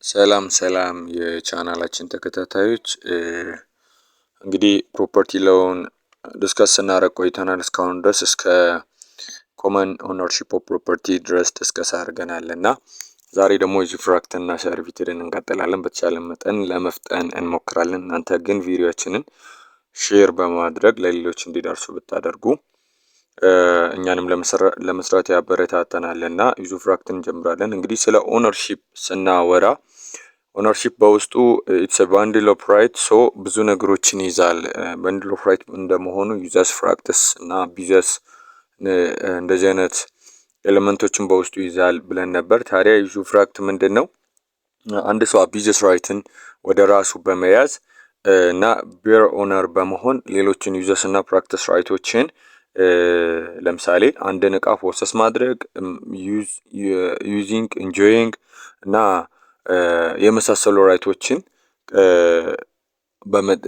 ሰላም የቻናላችን ተከታታዮች እንግዲህ ፕሮፐርቲ ሎውን ዲስከስ ስናደርግ ቆይተናል። እስካሁን ድረስ እስከ ኮመን ኦነርሺፕ ኦፍ ፕሮፐርቲ ድረስ ዲስከስ አድርገናል እና ዛሬ ደግሞ ዩዝፍራክት እና ሰርቪትድን እንቀጥላለን። በተቻለ መጠን ለመፍጠን እንሞክራለን። እናንተ ግን ቪዲዮአችንን ሼር በማድረግ ለሌሎች እንዲደርሱ ብታደርጉ እኛንም ለመስራት ያበረታተናል እና ዩዝፍራክት እንጀምራለን። እንግዲህ ስለ ኦነርሺፕ ስናወራ ኦነርሺፕ በውስጡ ኢትስ ባንድል ኦፍ ራይት ሶ ብዙ ነገሮችን ይዛል። ባንድል ኦፍ ራይት እንደመሆኑ ዩዘስ ፍራክትስ እና ቢዘስ እንደዚህ አይነት ኤሌመንቶችን በውስጡ ይዛል ብለን ነበር። ታዲያ ዩዝፍራክት ምንድን ነው? አንድ ሰው አቢዘስ ራይትን ወደ ራሱ በመያዝ እና ቤር ኦነር በመሆን ሌሎችን ዩዘስ እና ፕራክቲስ ራይቶችን ለምሳሌ አንድን እቃ ፖሰስ ማድረግ ዩዚንግ ኢንጆይንግ እና የመሳሰሉ ራይቶችን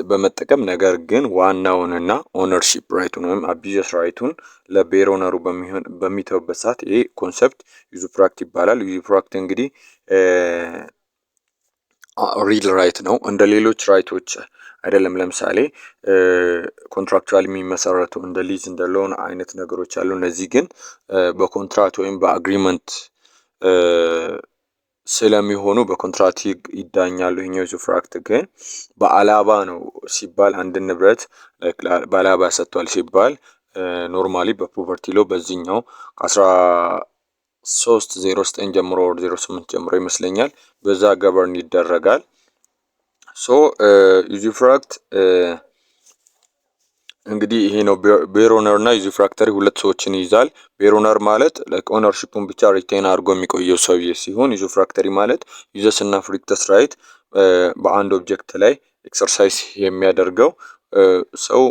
በመጠቀም ነገር ግን ዋናውንና ኦነርሺፕ ራይቱን ወይም አቢዘስ ራይቱን ለቤር ኦነሩ በሚተውበት ሰዓት ይሄ ኮንሰፕት ዩዝፍራክት ይባላል። ዩዝፍራክት እንግዲህ ሪል ራይት ነው፣ እንደ ሌሎች ራይቶች አይደለም። ለምሳሌ ኮንትራክቹዋል የሚመሰረቱ እንደ ሊዝ እንደ ሎን አይነት ነገሮች አሉ። እነዚህ ግን በኮንትራት ወይም በአግሪመንት ስለሚሆኑ በኮንትራት ይዳኛሉ። ይሄኛው ዩዝፍራክት ግን በአላባ ነው ሲባል አንድ ንብረት በአላባ ሰጥቷል ሲባል ኖርማሊ በፕሮፐርቲ ሎ በዚህኛው ከ1309 ጀምሮ 08 ጀምሮ ይመስለኛል በዛ ገቨርን ይደረጋል። ሶ ዩዝፍራክት እንግዲህ ይሄ ነው። ቤር ኦነር እና ዩዝፍራክተሪ ሁለት ሰዎችን ይይዛል። ቤር ኦነር ማለት ኦነርሺፑን ብቻ ሪቴን አድርጎ የሚቆየው ሰውዬ ሲሆን ዩዝፍራክተሪ ማለት ዩዘስ እና ፍሪክተስ ራይት በአንድ ኦብጀክት ላይ ኤክሰርሳይዝ የሚያደርገው ሰው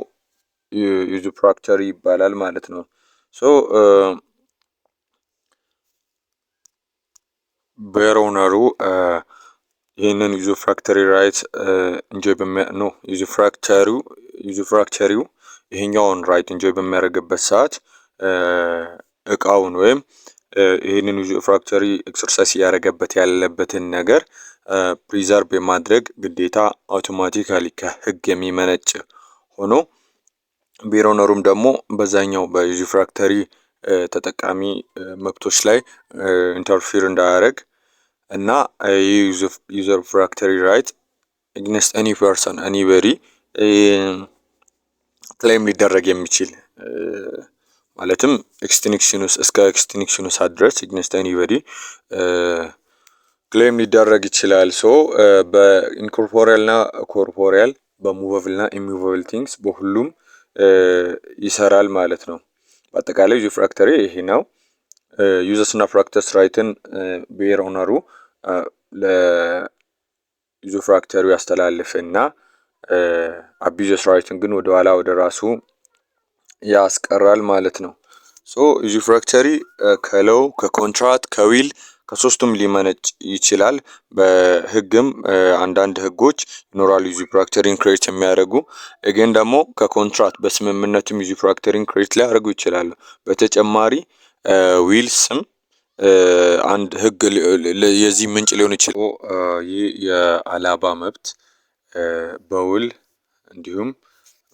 ዩዝፍራክተሪ ይባላል ማለት ነው። ሶ ቤር ኦነሩ ይህንን ዩዝፍራክተሪ ራይት እንጆይ ዩዝፍራክተሪው ይሄኛውን ራይት እንጆይ በሚያደርግበት ሰዓት እቃውን ወይም ይህንን ዩዝፍራክተሪ ኤክሰርሳይዝ እያደረገበት ያለበትን ነገር ፕሪዘርቭ የማድረግ ግዴታ አውቶማቲካሊ ከህግ የሚመነጭ ሆኖ ቤር ኦነሩም ደግሞ በዛኛው በዩዝፍራክተሪ ተጠቃሚ መብቶች ላይ ኢንተርፊር እንዳያደርግ እና ዩዝፍራክተሪ ራይት አጌንስት ኤኒ ፐርሰን ኤኒበዲ ክሌም ሊደረግ የሚችል ማለትም እስከ ኤክስቲንክሽኑ ሰዓት ድረስ አጌንስት ኤኒበዲ ክሌም ሊደረግ ይችላል። ሶ በኢንኮርፖሪያል እና ኮርፖሪያል በሙቨብል እና ኢሙቨብል ቲንግስ በሁሉም ይሰራል ማለት ነው። በአጠቃላይ ዩዝፍራክተሪ ይሄ ነው። ዩዘስ እና ፕራክቲስ ራይትን ቤር ኦነሩ ለዩዝፍራክተሪው ያስተላልፍና አቢዘስ ራይትን ግን ወደ ኋላ ወደ ራሱ ያስቀራል ማለት ነው። ሶ ዩዝፍራክተሪ ከሎው ከኮንትራት ከዊል ከሶስቱም ሊመነጭ ይችላል። በህግም አንዳንድ ህጎች ይኖራሉ ዩዝፍራክተሪን ክሬት የሚያደርጉ ግን ደግሞ ከኮንትራት በስምምነትም ዩዝፍራክተሪን ክሬት ሊያደርጉ ይችላሉ። በተጨማሪ ዊልስም አንድ ህግ የዚህ ምንጭ ሊሆን ይችላል። ይህ የአላባ መብት በውል እንዲሁም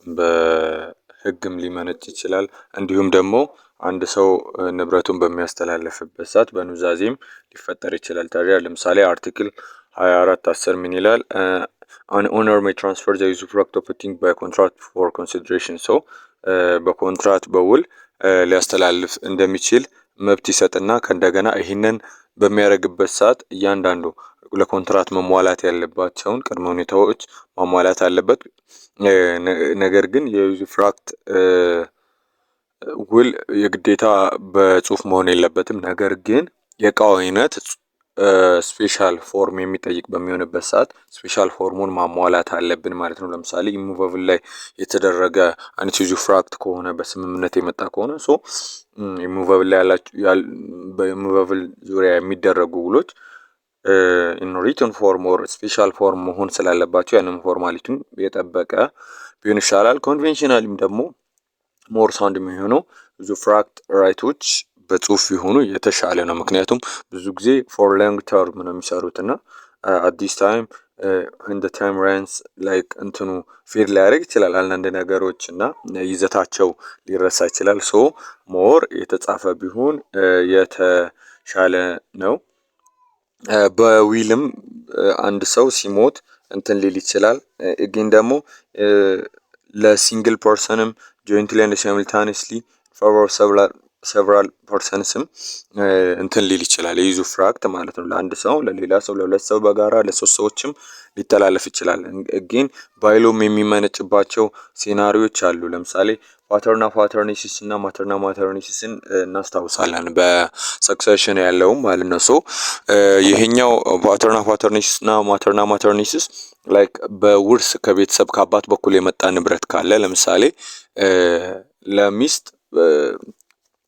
በህግም ሊመነጭ ይችላል። እንዲሁም ደግሞ አንድ ሰው ንብረቱን በሚያስተላልፍበት ሰዓት በኑዛዜም ሊፈጠር ይችላል። ታዲያ ለምሳሌ አርቲክል 24(10) ምን ይላል? an owner may transfer the usufruct of a thing by contract for consideration so በኮንትራት በውል ሊያስተላልፍ እንደሚችል መብት ይሰጥና ከእንደገና ይህንን በሚያደርግበት ሰዓት እያንዳንዱ ለኮንትራት መሟላት ያለባቸውን ቅድመ ሁኔታዎች ማሟላት አለበት። ነገር ግን የዩዝፍራክት ውል የግዴታ በጽሁፍ መሆን የለበትም። ነገር ግን የእቃው አይነት ስፔሻል ፎርም የሚጠይቅ በሚሆንበት ሰዓት ስፔሻል ፎርሙን ማሟላት አለብን ማለት ነው። ለምሳሌ ኢሙቨብል ላይ የተደረገ አይነት ዩዝፍራክት ከሆነ በስምምነት የመጣ ከሆነ ሶ ኢሙቨብል ላይ በኢሙቨብል ዙሪያ የሚደረጉ ውሎች ኢን ሪትን ፎርም ኦር ስፔሻል ፎርም መሆን ስላለባቸው ያንን ፎርማሊቲውን የጠበቀ ቢሆን ይሻላል። ኮንቬንሽናሊም ደግሞ ሞር ሳውንድ የሚሆነው ዩዝፍራክት ራይቶች በጽሁፍ ቢሆኑ የተሻለ ነው። ምክንያቱም ብዙ ጊዜ ፎር ሎንግ ተርም ነው የሚሰሩት እና አት ዲስ ታይም ኢን ታይም ራንስ ላይክ እንትኑ ፌል ሊያደርግ ይችላል አንዳንድ ነገሮች እና ይዘታቸው ሊረሳ ይችላል። ሶ ሞር የተጻፈ ቢሆን የተሻለ ነው። በዊልም አንድ ሰው ሲሞት እንትን ሊል ይችላል። ግን ደግሞ ለሲንግል ፐርሰንም ጆይንትሊ ኤንድ ሳይምልታኒየስሊ ፎር ሰቨራል ፐርሰንስም እንትን ሊል ይችላል። የዩዙፍራክት ማለት ነው። ለአንድ ሰው፣ ለሌላ ሰው፣ ለሁለት ሰው በጋራ ለሶስት ሰዎችም ሊተላለፍ ይችላል። ግን ባይሎም የሚመነጭባቸው ሴናሪዎች አሉ። ለምሳሌ ፓተርና ፓተርኒሲስ እና ማተርና ማተርኒሲስን እናስታውሳለን በሰክሰሽን ያለውም ማለት ነው። ሶ ይሄኛው ፓተርና ፓተርኒሲስ እና ማተርና ማተርኒሲስ ላይክ በውርስ ከቤተሰብ ከአባት በኩል የመጣ ንብረት ካለ ለምሳሌ ለሚስት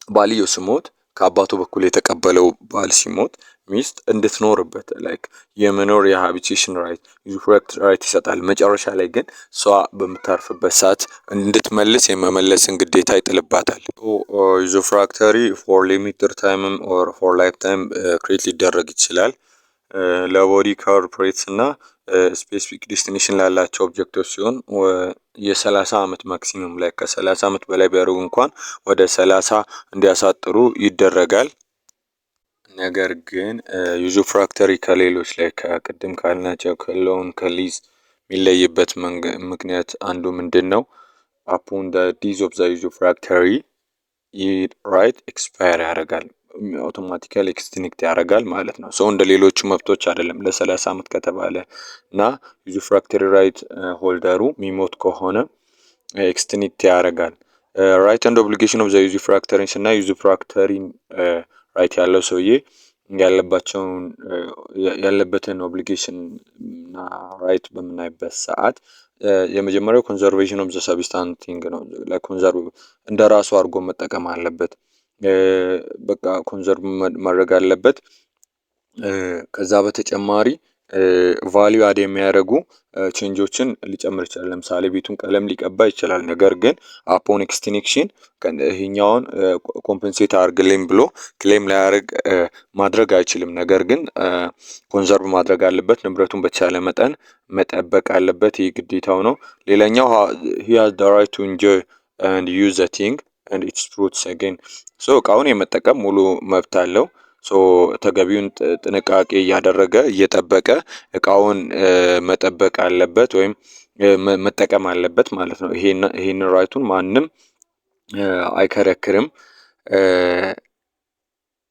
ባልየው ሲሞት ከአባቱ በኩል የተቀበለው ባል ሲሞት ሚስት እንድትኖርበት ላይክ የመኖር የሃቢቴሽን ራይት ዩዙፍራክት ራይት ይሰጣል። መጨረሻ ላይ ግን እሷ በምታርፍበት ሰዓት እንድትመልስ የመመለስን ግዴታ ይጥልባታል። ዩዙፍራክተሪ ፎር ሊሚትድ ታይምም ኦር ፎር ላይፍ ታይም ክሬት ሊደረግ ይችላል። ለቦዲ ኮርፖሬትስ እና ስፔሲፊክ ዴስቲኔሽን ላላቸው ኦብጀክቶች ሲሆን የ30 ዓመት ማክሲመም ላይ ከ30 ዓመት በላይ ቢያደርጉ እንኳን ወደ 30 እንዲያሳጥሩ ይደረጋል። ነገር ግን ዩዙፍራክተሪ ከሌሎች ላይ ከቅድም ካልናቸው ከሎን ከሊዝ የሚለይበት ምክንያት አንዱ ምንድን ነው? አፖን ደ ዲዝ ኦፍ ዘ ዩዙፍራክተሪ ራይት ኤክስፓየር ያደርጋል፣ አውቶማቲካሊ ኤክስቲንክት ያደርጋል ማለት ነው። ሰው እንደ ሌሎቹ መብቶች አይደለም። ለ30 ዓመት ከተባለ እና ዩዙፍራክተሪ ራይት ሆልደሩ ሚሞት ከሆነ ኤክስቲንክት ያደርጋል። ራይት ኤንድ ኦብሊጌሽን ኦፍ ዘ ዩዙፍራክተሪን እና ዩዙፍራክተሪን ራይት ያለው ሰውዬ ያለበትን ኦብሊጌሽን እና ራይት በምናይበት ሰዓት የመጀመሪያው ኮንዘርቬሽን ኦፍ ዘ ሰብስታንቲንግ ነው። ለኮንዘርቭ እንደ ራሱ አድርጎ መጠቀም አለበት። በቃ ኮንዘርቭ ማድረግ አለበት። ከዛ በተጨማሪ ቫልዩ አድ የሚያደርጉ ቼንጆችን ሊጨምር ይችላል። ለምሳሌ ቤቱን ቀለም ሊቀባ ይችላል። ነገር ግን አፖን ኤክስቲንክሽን ይሄኛውን ኮምፐንሴት አድርግልኝ ብሎ ክሌም ላያደርግ ማድረግ አይችልም። ነገር ግን ኮንዘርቭ ማድረግ አለበት። ንብረቱን በተቻለ መጠን መጠበቅ አለበት። ይህ ግዴታው ነው። ሌላኛው he has the right to enjoy and use the thing and its fruits again ሶ እቃውን የመጠቀም ሙሉ መብት አለው። ሶ ተገቢውን ጥንቃቄ እያደረገ እየጠበቀ እቃውን መጠበቅ አለበት ወይም መጠቀም አለበት ማለት ነው። ይሄን ራይቱን ማንም አይከረክርም።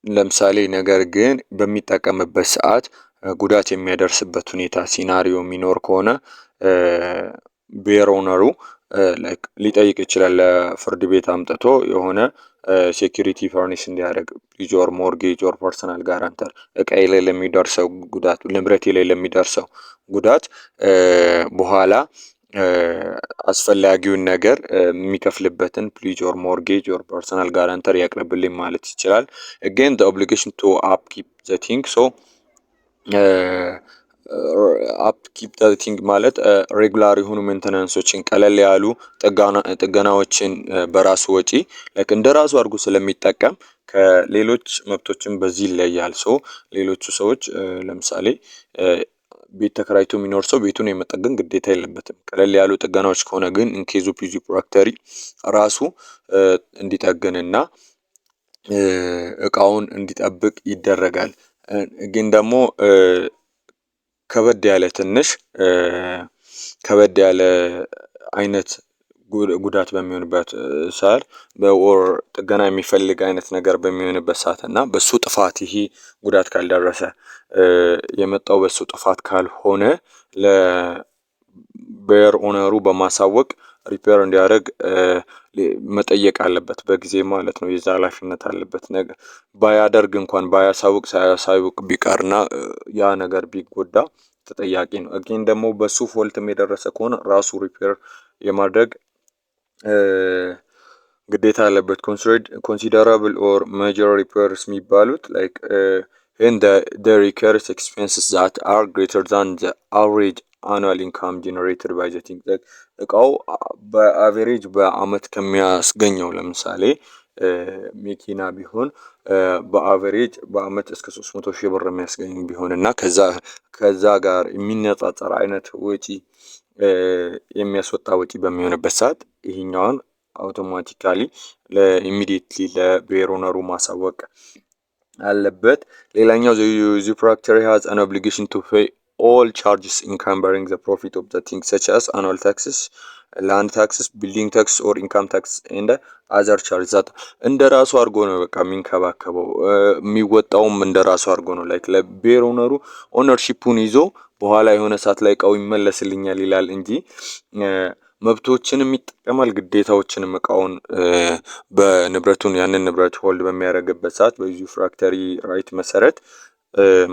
ለምሳሌ ነገር ግን በሚጠቀምበት ሰዓት ጉዳት የሚያደርስበት ሁኔታ ሲናሪዮ የሚኖር ከሆነ ቤር ኦነሩ ሊጠይቅ ይችላል። ለፍርድ ቤት አምጥቶ የሆነ ሴኩሪቲ ፈርኒሽ እንዲያደርግ ልጅ ኦር ሞርጌጅ ኦር ፐርሰናል ጋራንተር እቃዬ ላይ ለሚደርሰው ጉዳት ንብረቴ ላይ ለሚደርሰው ጉዳት በኋላ አስፈላጊውን ነገር የሚከፍልበትን ፕሊጅ ኦር ሞርጌጅ ኦር ፐርሰናል ጋራንተር ያቅርብልኝ ማለት ይችላል። again the obligation to upkeep the thing so upkeep the thing ማለት ሬጉላር የሆኑ ሜንተናንሶችን ቀለል ያሉ ጥገናዎችን በራሱ ወጪ እንደ ራሱ አድርጎ ስለሚጠቀም ከሌሎች መብቶችን በዚህ ይለያል። ሶ ሌሎቹ ሰዎች ለምሳሌ ቤት ተከራይቶ የሚኖር ሰው ቤቱን የመጠገን ግዴታ የለበትም። ቀለል ያሉ ጥገናዎች ከሆነ ግን ኢንኬዝ ኦፍ ዩዙፍራክተሪ ራሱ እንዲጠግንና እቃውን እንዲጠብቅ ይደረጋል። ግን ደግሞ ከበድ ያለ ትንሽ ከበድ ያለ አይነት ጉዳት በሚሆንበት ሰዓት በኦር ጥገና የሚፈልግ አይነት ነገር በሚሆንበት ሰዓት እና በሱ ጥፋት ይሄ ጉዳት ካልደረሰ የመጣው በሱ ጥፋት ካልሆነ ለቤር ኦነሩ በማሳወቅ ሪፔር እንዲያደርግ መጠየቅ አለበት በጊዜ ማለት ነው። የዛ ኃላፊነት አለበት። ነገር ባያደርግ እንኳን ባያሳውቅ ሳያሳውቅ ቢቀርና ያ ነገር ቢጎዳ ተጠያቂ ነው። ግን ደግሞ በሱ ፎልትም የደረሰ ከሆነ ራሱ ሪፔር የማድረግ ግዴታ አለበት። ኮንሲደራብል ኦር ሜጀር ሪፔርስ የሚባሉት ላይክ when the recurs expenses that are greater than the average annual income generated by the thing እቃው በአቨሬጅ በአመት ከሚያስገኘው ለምሳሌ መኪና ቢሆን በአቨሬጅ በአመት እስከ 300,000 ብር የሚያስገኝ ቢሆን እና ከዛ ጋር የሚነጻጸር አይነት ወጪ የሚያስወጣ ወጪ በሚሆንበት ሰዓት ይሄኛውን አውቶማቲካሊ ኢሚዲየትሊ ለቤር ኦነሩ ማሳወቅ አለበት። ሌላኛው the usufructuary has an obligation to pay all charges encumbering the profit of the thing such as annual taxes, land taxes, building tax or income tax and other charges that እንደ ራሱ አድርጎ ነው በቃ የሚንከባከበው የሚወጣውም እንደ ራሱ አድርጎ ነው። ላይክ ለቤር ኦነሩ ኦነርሺፑን ይዞ በኋላ የሆነ ሰዓት ላይ እቃው ይመለስልኛል ይላል እንጂ መብቶችንም ይጠቀማል ግዴታዎችንም እቃውን በንብረቱን ያንን ንብረት ሆልድ በሚያደርግበት ሰዓት በዩዝፍራክተሪ ራይት መሰረት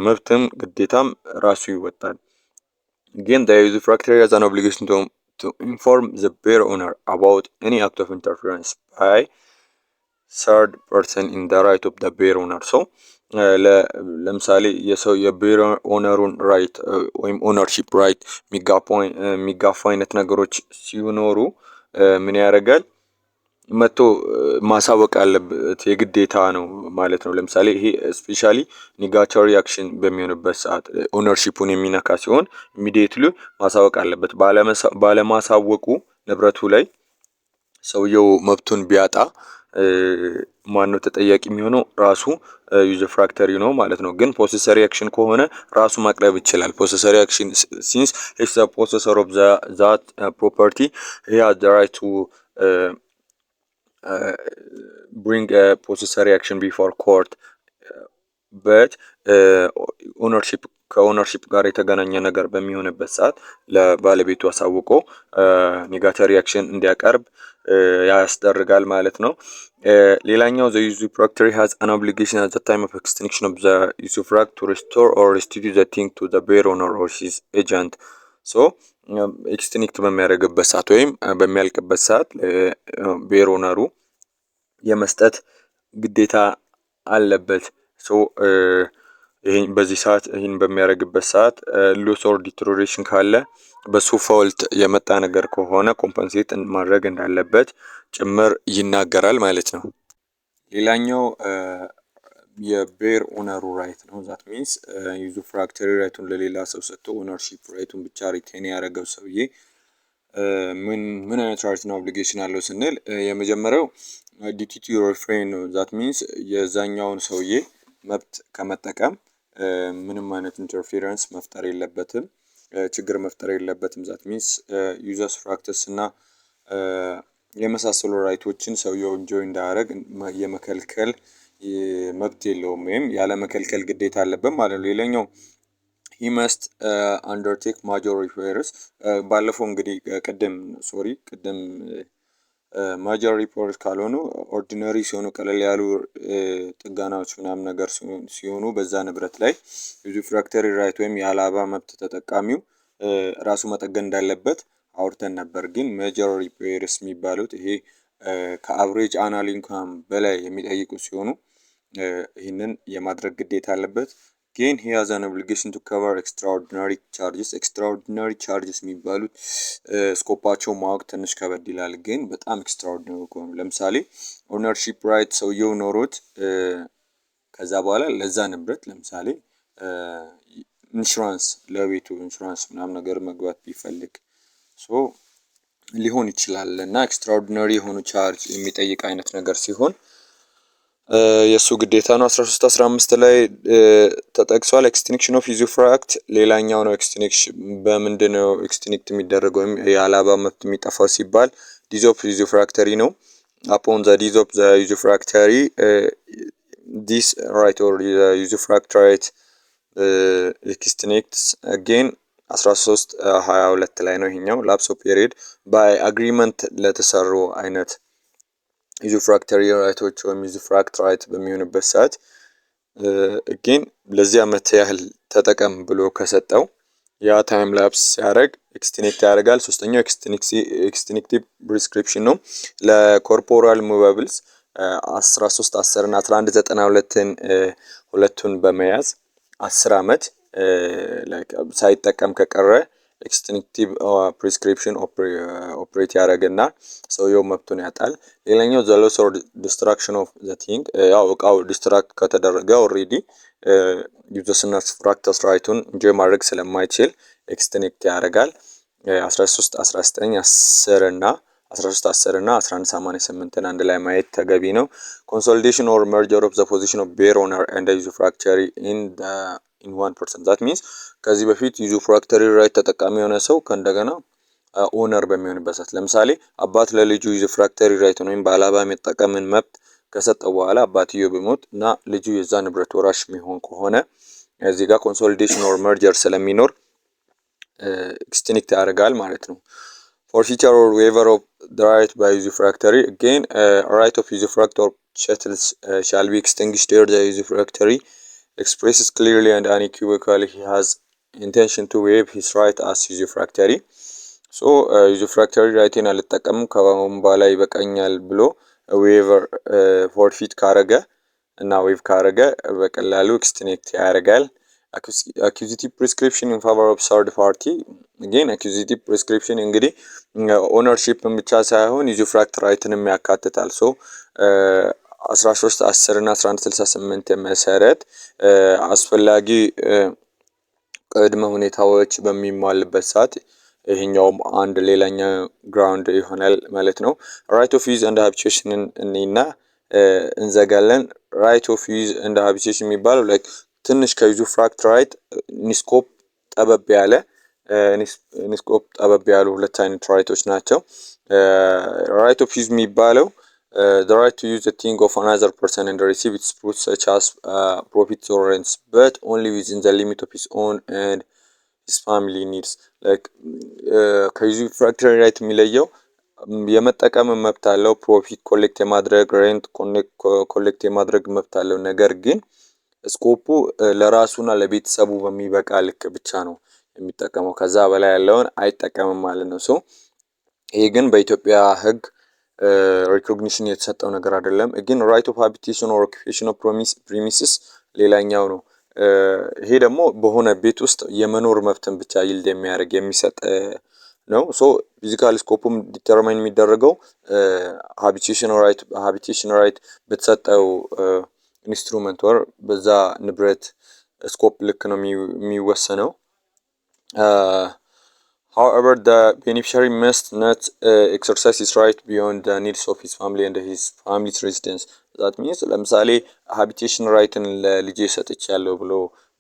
መብትም ግዴታም ራሱ ይወጣል። Again, the usufructuary has an obligation to inform the bear owner about any act of interference by third person in the right of the bear owner. So ለምሳሌ የሰው የቤር ኦነሩን ራይት ወይም ኦነርሺፕ ራይት የሚጋፉ አይነት ነገሮች ሲኖሩ ምን ያደርጋል? መጥቶ ማሳወቅ አለበት የግዴታ ነው ማለት ነው። ለምሳሌ ይሄ ስፔሻሊ ኔጋቶሪ አክሽን በሚሆንበት ሰዓት ኦነርሺፑን የሚነካ ሲሆን ኢሚዲየትሊ ማሳወቅ አለበት። ባለማሳወቁ ንብረቱ ላይ ሰውየው መብቱን ቢያጣ ማነው ተጠያቂ የሚሆነው? ራሱ ዩዝፍራክተሪ ነው ማለት ነው። ግን ፖሰሰሪ አክሽን ከሆነ ራሱ ማቅረብ ይችላል። ፖሰሰሪ አክሽን ሲንስ ኢትስ ዘ ፖሰሰር ኦፍ ዛት ፕሮፐርቲ ሂ ሃዝ ዘ ራይት ቱ bring a possessory action before court but ኦነርሺፕ ከኦነርሺፕ ጋር የተገናኘ ነገር በሚሆንበት ሰዓት ለባለቤቱ አሳውቆ ኔጋቶሪ አክሽን እንዲያቀርብ ያስደርጋል ማለት ነው። ሌላኛው the usufructuary has an obligation at the time of extinction of the usufruct to restore or restitute the thing to the bear owner or his agent. so ኤክስቲንክት በሚያደርግበት ሰዓት ወይም በሚያልቅበት ሰዓት ቤር ኦነሩ የመስጠት ግዴታ አለበት። ሶ ይሄን በዚህ ሰዓት ይሄን በሚያደርግበት ሰዓት ሎስ ኦር ዲትሮሬሽን ካለ በሱ ፋውልት የመጣ ነገር ከሆነ ኮምፐንሴት ማድረግ እንዳለበት ጭምር ይናገራል ማለት ነው። ሌላኛው የቤር ኦነሩ ራይት ነው። ዛት ሚንስ ዩዝፍራክተሪ ራይቱን ለሌላ ሰው ሰጥቶ ኦነርሺፕ ራይቱን ብቻ ሪቴን ያደረገው ሰውዬ ምን አይነት ራይት ነው ኦብሊጌሽን አለው ስንል የመጀመሪያው ዲዩቲ ቱ ሪፍሬን ነው። ዛት ሚንስ የዛኛውን ሰውዬ መብት ከመጠቀም ምንም አይነት ኢንተርፌረንስ መፍጠር የለበትም፣ ችግር መፍጠር የለበትም። ዛት ሚንስ ዩዘስ ፕራክቲስ እና የመሳሰሉ ራይቶችን ሰውየው ኢንጆይ እንዳያደርግ የመከልከል መብት የለውም ወይም ያለ መከልከል ግዴታ አለበት ማለት ነው። ሌላኛው he must undertake major repairs ባለፈው እንግዲህ ቅድም ማጆር ሪፖርት ካልሆኑ ኦርዲነሪ ሲሆኑ ቀለል ያሉ ጥገናዎች ምናምን ነገር ሲሆኑ በዛ ንብረት ላይ ዩዝፍራክተሪ ራይት ወይም የአላባ መብት ተጠቃሚው ራሱ መጠገን እንዳለበት አውርተን ነበር። ግን ሜጀር ሪፔርስ የሚባሉት ይሄ ከአቨሬጅ አናል ኢንካም በላይ የሚጠይቁ ሲሆኑ ይህንን የማድረግ ግዴታ አለበት። ግን he has an obligation to cover extraordinary charges. extraordinary charges የሚባሉት ስኮፓቸው ማወቅ ትንሽ ከበድ ይላል። ግን በጣም ኤክስትራኦርዲናሪ ከሆኑ ለምሳሌ ኦነርሺፕ ራይት ሰውየው ኖሮት ከዛ በኋላ ለዛ ንብረት ለምሳሌ ኢንሹራንስ ለቤቱ ኢንሹራንስ ምናምን ነገር መግባት ቢፈልግ ሊሆን ይችላል እና ኤክስትራኦርዲናሪ የሆኑ ቻርጅ የሚጠይቅ አይነት ነገር ሲሆን የሱ ግዴታ ነው። 13-15 ላይ ተጠቅሷል። ኤክስቲንክሽን ኦፍ ዩዝፍራክት ሌላኛው ነው። ኤክስቲንክሽን በምንድነው ኤክስቲንክት የሚደረገው ወይም የአላባ መብት የሚጠፋው ሲባል ዲዝ ኦፍ ዩዝፍራክተሪ ነው። upon the death of the usufructuary this right or the usufruct right extincts again 13-22 ላይ ነው ይሄኛው lapse of period by agreement ለተሰሩ አይነት ዩዝፍራክተሪ ራይቶች ወይም ዩዝፍራክት ራይት በሚሆንበት ሰዓት again ለዚህ አመት ያህል ተጠቀም ብሎ ከሰጠው ያ ታይም ላፕስ ሲያደርግ ኤክስቲንክት ያደርጋል። ሶስተኛው ኤክስቲንክቲቭ ፕሪስክሪፕሽን ነው። ለኮርፖራል ሙቫብልስ 13-10 እና 11-92ን ሁለቱን በመያዝ 10 አመት ሳይጠቀም ከቀረ ኤክስቲንክቲቭ ፕሪስክሪፕሽን ኦፕሬት ያደረግና ሰውየው መብቱን ያጣል። ሌላኛው ዘ ሎስ ኦር ዲስትራክሽን ኦፍ ዘ ቲንግ ያው እቃው ዲስትራክት ከተደረገ ኦልሬዲ ዩዘስና ፍራክተስ ራይቱን ኢንጆይ ማድረግ ስለማይችል ኤክስቲንክት ያደርጋል። 13 19 10 እና 13 10 እና 1188 አንድ ላይ ማየት ተገቢ ነው። ኮንሶሊዴሽን ኦር መርጀር ኦፍ ዘ ፖዚሽን ኦፍ ቤር ኦነር ኤንድ ዩዙፍራክቸሪ ኢን 1% ዛት ሚንስ ከዚህ በፊት ዩዙፍራክተሪ ራይት ተጠቃሚ የሆነ ሰው ከእንደገና ኦነር በሚሆንበት ሰዓት ለምሳሌ አባት ለልጁ ዩዙፍራክተሪ ራይት ወይም ባላባ የመጠቀምን መብት ከሰጠው በኋላ አባትየው ቢሞት እና ልጁ የዛ ንብረት ወራሽ የሚሆን ከሆነ እዚህ ጋር ኮንሶሊዴሽን ኦር መርጀር ስለሚኖር ኤክስቲንክት ያደርጋል ማለት ነው። Forfeiture or waiver of the right by usufructuary. Again, right of usufruct or chattels shall be extinguished here the usufructuary expresses clearly and unequivocally he has intention to waive his right as usufructuary. So usufructuary right in አልጠቀምም ከአሁን በኋላ ይበቃኛል ብሎ ዌቨር ፎርፊት ካረገ እና ዌቭ ካረገ በቀላሉ ኤክስቲንክት ያደርጋል። Accusative prescription in favor of third party. Again, accusative prescription እንግዲህ ኦነርሺፕን ብቻ ሳይሆን ዩዙፍራክት ራይትንም ያካትታል። ሶ 13 10 እና 1168 መሰረት አስፈላጊ ቅድመ ሁኔታዎች በሚሟልበት ሰዓት ይሄኛውም አንድ ሌላኛ ግራውንድ ይሆናል ማለት ነው። ራይት ኦፍ ዩዝ ኤንድ ሃቢቴሽንን እና እንዘጋለን። ራይት ኦፍ ዩዝ ኤንድ ሃቢቴሽን የሚባለው ላይክ ትንሽ ከዩዙፍራክት ራይት ኒስኮፕ ጠበብ ያሉ ሁለት አይነት ራይቶች ናቸው። ራይት ኦፍ ዩዝ የሚባለው the right to use the thing of another person and receive its fruits such as profits or rents but only within the limit of his own and his family needs. like ከዩዙፍራክት ራይት የሚለየው የመጠቀም መብት አለው፣ ፕሮፊት ኮሌክት የማድረግ ሬንት ኮሌክት የማድረግ መብት አለው። ነገር ግን ስኮፑ ለራሱና ለቤተሰቡ በሚበቃ ልክ ብቻ ነው የሚጠቀመው፣ ከዛ በላይ ያለውን አይጠቀምም ማለት ነው። ሶ ይሄ ግን በኢትዮጵያ ሕግ ሪኮግኒሽን የተሰጠው ነገር አይደለም። ግን ራይት ኦፍ ሃቢቴሽን ኦር ኦኩፔሽናል ፕሪሚስስ ሌላኛው ነው። ይሄ ደግሞ በሆነ ቤት ውስጥ የመኖር መብትን ብቻ ይልድ የሚያደርግ የሚሰጥ ነው። ሶ ፊዚካል ስኮፑም ዲተርማይን የሚደረገው ሃቢቴሽን ራይት በተሰጠው ኢንስትሩመንት ወር በዛ ንብረት ስኮፕ ልክ ነው የሚወሰነው። however the beneficiary must not exercise his right beyond the needs of his family and his family's residence. that means ለምሳሌ ሃቢቴሽን ራይትን ለልጄ ሰጥቻለሁ ብሎ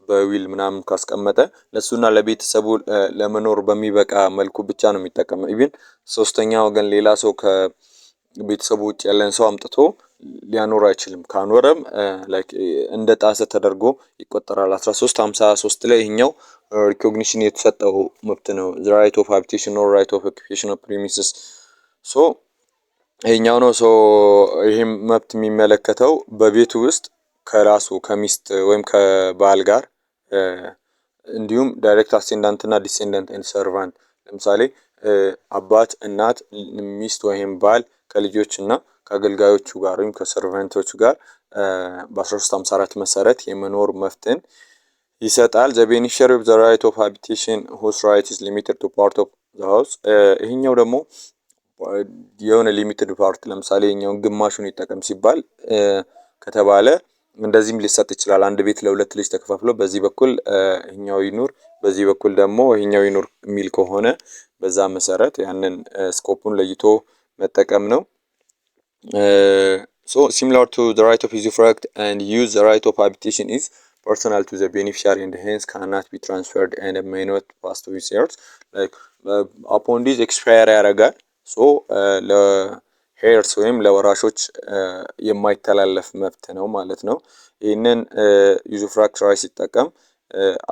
በዊል ምናምን ካስቀመጠ ለሱና ለቤተሰቡ ለመኖር በሚበቃ መልኩ ብቻ ነው የሚጠቀመው። ኢቭን ሶስተኛ ወገን ሌላ ሰው ከቤተሰቡ ውጭ ያለን ሰው አምጥቶ ሊያኖር አይችልም። ካኖረም ላይክ እንደ ጣሰ ተደርጎ ይቆጠራል። 1353 ላይ ይሄኛው ሪኮግኒሽን የተሰጠው መብት ነው። the right of habitation or right of occupational premises ሶ ይሄኛው ነው። ሶ ይሄም መብት የሚመለከተው በቤቱ ውስጥ ከራሱ ከሚስት ወይም ከባል ጋር እንዲሁም ዳይሬክት አሴንዳንት እና ዲሴንዳንት ኤንድ ሰርቫንት ለምሳሌ አባት፣ እናት፣ ሚስት ወይም ባል ከልጆች እና ከአገልጋዮቹ ጋር ወይም ከሰርቫንቶቹ ጋር በ1354 መሰረት የመኖር መብትን ይሰጣል። the beneficiary of the right of habitation whose right is limited to part of the house ይሄኛው ደግሞ የሆነ ሊሚትድ ፓርት ለምሳሌ ይሄኛው ግማሹን ይጠቀም ሲባል ከተባለ እንደዚህም ሊሰጥ ይችላል። አንድ ቤት ለሁለት ልጅ ተከፋፍሎ በዚህ በኩል ይሄኛው ይኑር በዚህ በኩል ደግሞ ይሄኛው ይኑር የሚል ከሆነ በዛ መሰረት ያንን ስኮፑን ለይቶ መጠቀም ነው። so similar to the right of usufruct and use, the right of habitation is personal to the beneficiary and hence cannot be transferred and may not pass to his heirs. like upon this expire ያደርጋል። so ለሄርስ ወይም ለወራሾች የማይተላለፍ መብት ነው ማለት ነው። ይህንን ዩዙፍራክት ራይት ሲጠቀም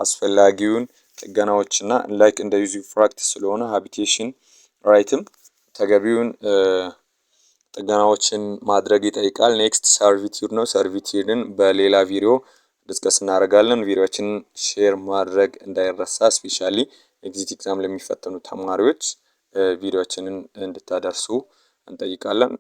አስፈላጊውን ጥገናዎችና ላይክ እንደ ዩዙፍራክት ስለሆነ ሃቢቴሽን ራይትም ተገቢውን ጥገናዎችን ማድረግ ይጠይቃል። ኔክስት ሰርቪቲዩድ ነው። ሰርቪቲዩድን በሌላ ቪዲዮ ዲስከስ እናደርጋለን። ቪዲዮዎችን ሼር ማድረግ እንዳይረሳ፣ ስፔሻሊ ኤግዚት ኤግዛም ለሚፈተኑ ተማሪዎች ቪዲዮዎችንን እንድታደርሱ እንጠይቃለን።